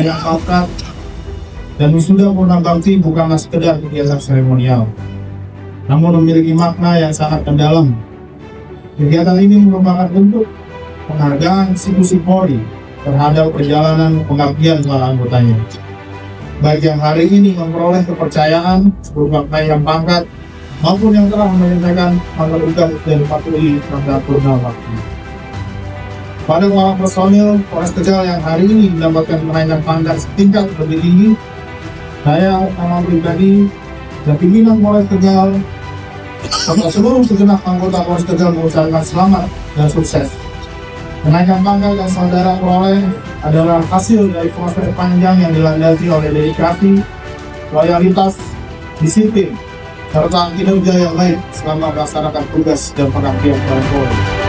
kenaikan pangkat dan Wisuda Purna Bakti bukanlah sekedar kegiatan seremonial, namun memiliki makna yang sangat mendalam. Kegiatan ini merupakan bentuk penghargaan institusi Polri terhadap perjalanan pengabdian para anggotanya, baik yang hari ini memperoleh kepercayaan berupa kenaikan pangkat maupun yang telah menyelesaikan pangkat tugas dan dipatuhi Wisuda Purna Bakti. Pada para personil Polres Tegal yang hari ini mendapatkan kenaikan pangkat setingkat lebih tinggi, saya sama pribadi dan pimpinan Polres Tegal serta seluruh segenap anggota Polres Tegal mengucapkan selamat dan sukses. Kenaikan pangkat yang saudara peroleh adalah hasil dari proses panjang yang dilandasi oleh dedikasi, loyalitas, disiplin, serta kinerja yang baik selama melaksanakan tugas dan pengabdian pada Polri.